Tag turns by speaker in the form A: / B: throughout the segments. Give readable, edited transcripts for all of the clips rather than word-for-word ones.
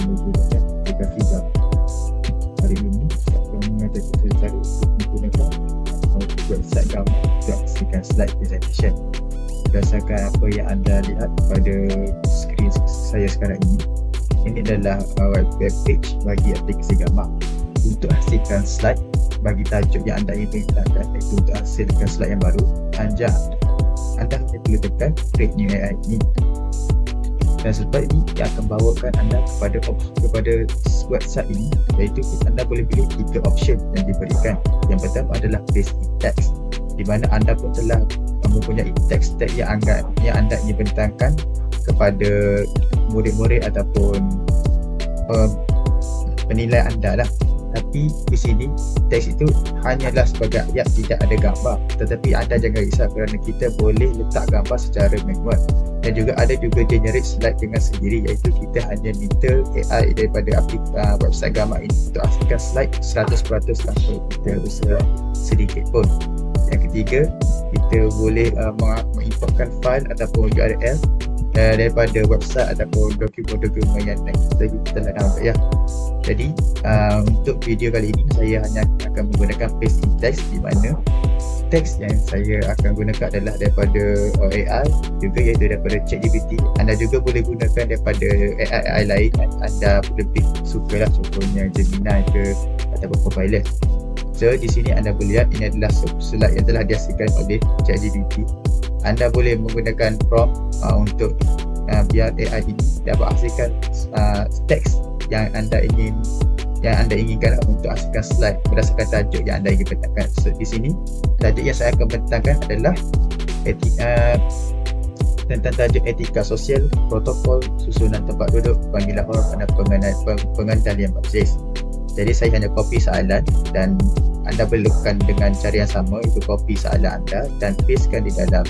A: menggunakan aplikasi Gamma. Hari ini saya akan mengajar kita cara untuk menggunakan website Gamma untuk hasilkan slide presentation. Berdasarkan apa yang anda lihat pada skrin saya sekarang ini adalah web page bagi aplikasi Gamma. Untuk hasilkan slide bagi tajuk yang anda ingin letakkan, iaitu untuk hasilkan slide yang baru, anda hanya perlu tekan create new AI ini. Dan selepas ini dia akan bawakan anda kepada website ini, iaitu anda boleh pilih 3 option yang diberikan. Yang pertama adalah paste in text, di mana anda pun telah mempunyai teks yang anda ingin bentangkan kepada murid-murid ataupun penilai anda lah. Tapi di sini teks itu hanyalah sebagai ayat, tidak ada gambar. Tetapi anda jangan risau kerana kita boleh letak gambar secara manual. Dan juga ada generate slide dengan sendiri, iaitu kita hanya minta AI daripada website Gamma ini untuk hasilkan slide 100% tanpa kita usaha sedikit pun. Yang ketiga, kita boleh mengimportkan file ataupun URL daripada website ataupun dokumen-dokumen yang kita telah download ya. Jadi untuk video kali ini saya hanya akan menggunakan paste in text, di mana teks yang saya akan gunakan adalah daripada AI, juga iaitu daripada ChatGPT. Anda juga boleh gunakan daripada AI lain anda lebih suka lah, contohnya Gemini ke ataupun Copilot. So di sini anda boleh lihat ini adalah slide yang telah dihasilkan oleh ChatGPT. Anda boleh menggunakan prompt untuk biar AI ini dapat hasilkan teks yang anda inginkan untuk hasilkan slide berdasarkan tajuk yang anda ingin bentangkan. So, di sini tajuk yang saya akan bentangkan adalah tentang tajuk etika sosial, protokol, susunan tempat duduk, panggilan orang dan pengendalian majlis. Jadi saya hanya copy soalan dan anda perlukan dengan cara yang sama, itu copy soalan anda dan pastekan di dalam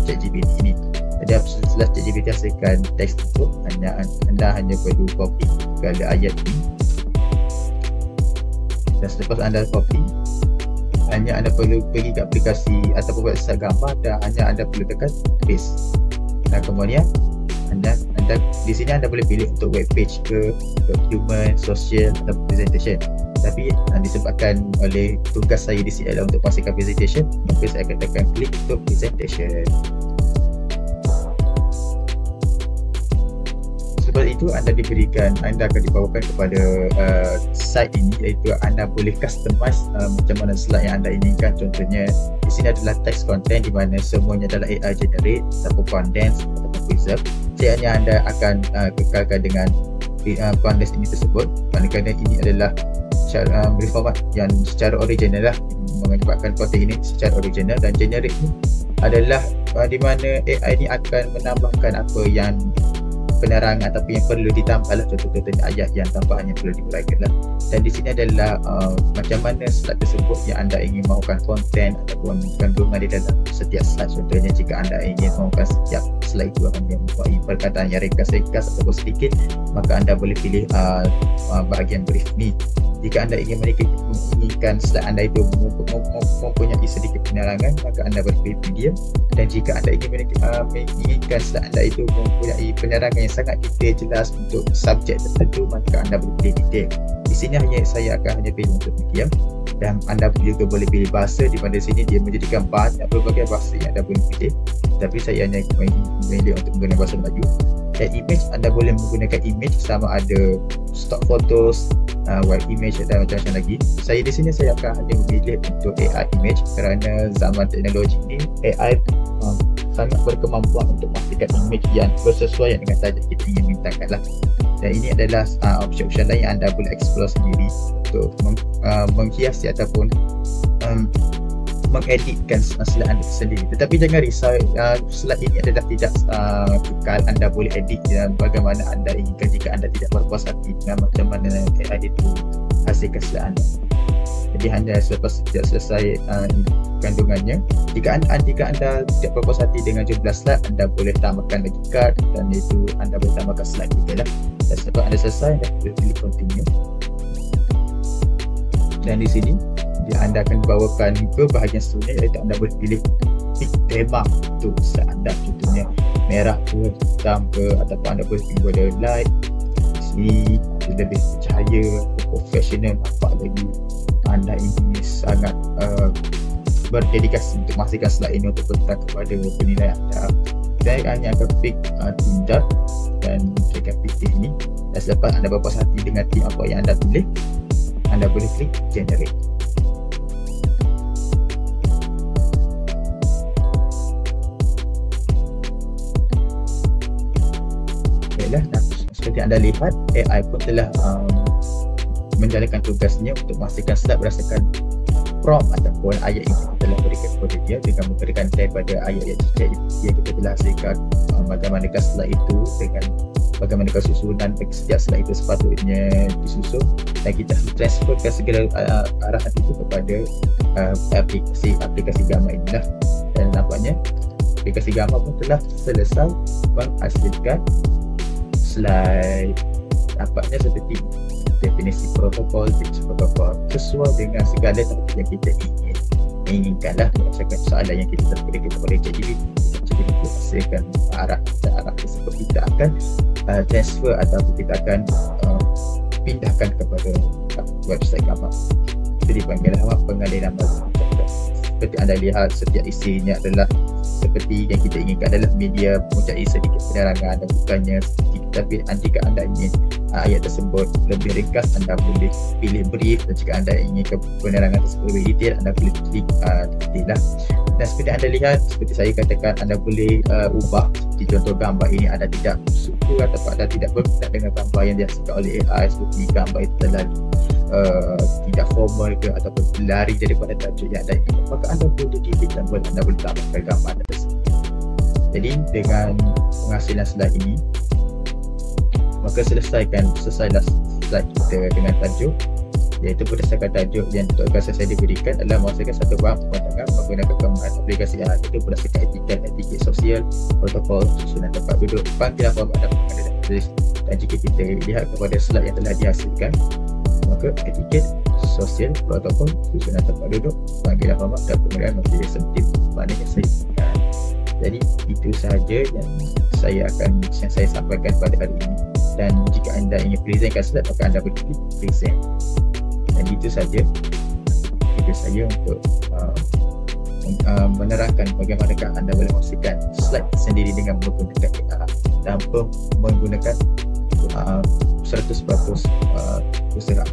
A: ChatGPT ini. Jadi setelah ChatGPT hasilkan teks tersebut, anda hanya perlu copy segala ayat ini. Dan selepas anda copy, hanya anda perlu pergi ke aplikasi ataupun website Gamma dan hanya anda perlu tekan paste. Dan kemudian anda di sini anda boleh pilih untuk web page ke dokumen, sosial atau presentation. Tapi disebabkan oleh tugas saya di sini adalah untuk pastikan presentation, maka saya akan tekan klik untuk presentation. Sebab itu anda akan dibawakan kepada site ini, iaitu anda boleh customize macam mana slide yang anda inginkan. Contohnya di sini adalah text content, di mana semuanya adalah AI generate ataupun condense ataupun preserve. Jadi hanya anda akan kekalkan dengan condense ini tersebut, kerana ini adalah format yang secara original lah, menyebabkan konten ini secara original. Dan generate ini adalah di mana AI ini akan menambahkan apa yang penerangan ataupun yang perlu ditambah lah, contoh-contohnya ayat yang tambahannya perlu diuraikan lah. Dan di sini adalah macam mana slide tersebut yang anda ingin mahukan konten ataupun kandungan di dalam setiap slide. Contohnya jika anda ingin mahukan setiap slide itu hanya mempunyai perkataan yang ringkas-ringkas ataupun sedikit, maka anda boleh pilih bahagian brief ni. Jika anda menginginkan slide anda itu mempunyai sedikit penerangan, maka anda boleh pilih medium. Dan jika anda menginginkan slide anda itu mempunyai penerangan yang sangat detail jelas untuk subjek tertentu, maka anda boleh pilih detail. Di sini saya akan hanya pilih untuk medium. Dan anda juga boleh pilih bahasa, di mana sini dia menjadikan banyak pelbagai bahasa yang anda boleh pilih. Tapi saya hanya memilih untuk menggunakan bahasa Melayu. Dan image, anda boleh menggunakan image sama ada stock photos, web image dan macam-macam lagi. Di sini saya akan hanya memilih untuk AI image, kerana zaman teknologi ini AI sangat berkemampuan untuk memastikan image yang bersesuaian dengan tajuk kita ingin bentangkan lah. Dan ini adalah option-option lain yang anda boleh explore sendiri untuk menghiasi ataupun mengeditkan slide anda sendiri. Tetapi jangan risau, slide ini adalah tidak kekal. Anda boleh edit bagaimana anda inginkan jika anda tidak berpuas hati dengan macam mana AI itu hasilkan slide anda. Jadi hanya selepas selesai kandungannya, jika anda tidak berpuas hati dengan jumlah slide, anda boleh tambahkan lagi card, dan itu anda boleh tambahkan slide juga lah. Dan selepas anda selesai, anda boleh pilih continue. Dan di sini anda akan dibawakan ke bahagian seterusnya, iaitu anda boleh pilih tema untuk slide anda, contohnya merah ke, hitam ke, ataupun anda boleh pilih border light, sini, lebih bercahaya, profesional, nampak lagi anda ini sangat berdedikasi untuk memastikan slide ini untuk berpegang kepada penilaian anda. Saya hanya akan pick tindak dan klikkan PT ini, dan selepas anda berpuas hati dengan tim apa yang anda pilih, anda boleh klik generate. Baiklah, seperti anda lihat, AI pun telah menjalankan tugasnya untuk memastikan slide berdasarkan prompt ataupun ayat yang kita telah berikan kepada dia, dengan memberikan daripada ayat-ayat chat yang kita telah hasilkan, bagaimanakah slide itu dengan bagaimanakah susunan setiap slide itu sepatutnya disusun, dan kita transferkan segala arahan itu kepada aplikasi gambar inilah. Dan nampaknya aplikasi gambar pun telah selesai menghasilkan slide nampaknya seperti definisi protokol, tips protokol sesuai dengan segala yang kita inginkanlah berdasarkan soalan yang kita telah berikan kepada ChatGPT. ChatGPT hasilkan arah tersebut, kita akan transfer ataupun kita akan pindahkan kepada website gambar. Itu dipanggil pengaliran gambar. Seperti anda lihat, setiap isinya adalah seperti yang kita inginkan, adalah media mempunyai sedikit penerangan, dan bukannya tapi jika anda ingin ayat tersebut lebih ringkas, anda boleh pilih brief, dan jika anda ingin penerangan tersebut lebih detail, anda boleh klik detail lah. Dan seperti anda lihat, seperti saya katakan, anda boleh ubah. Seperti contoh gambar ini, anda tidak suka ataupun anda tidak berminat dengan gambar yang dihasilkan oleh AI, seperti gambar itu terlalu tidak formal ke ataupun lari daripada tajuk yang anda inginkan, maka anda boleh delete dan anda boleh tambahkan gambar anda tersebut. Jadi dengan penghasilan slide ini, maka selesailah slide kita dengan tajuk, iaitu berdasarkan tajuk yang tugas saya diberikan adalah menghasilkan satu bahan pemandangan menggunakan aplikasi itu berdasarkan etiket sosial, protokol, susunan tempat duduk, panggilan format dan pengadaan tulis. Dan jika kita lihat kepada slide yang telah dihasilkan, maka etiket sosial, protokol, susunan tempat duduk, panggilan format dan pengadaan masih sensitif, maknanya saya inginkan. Jadi itu sahaja yang saya sampaikan pada hari ini. Dan jika anda ingin presentkan slide, maka anda boleh klik present. Dan itu saja untuk menerangkan bagaimanakah anda boleh memastikan slide sendiri dengan menggunakan AI tanpa menggunakan 100% usaha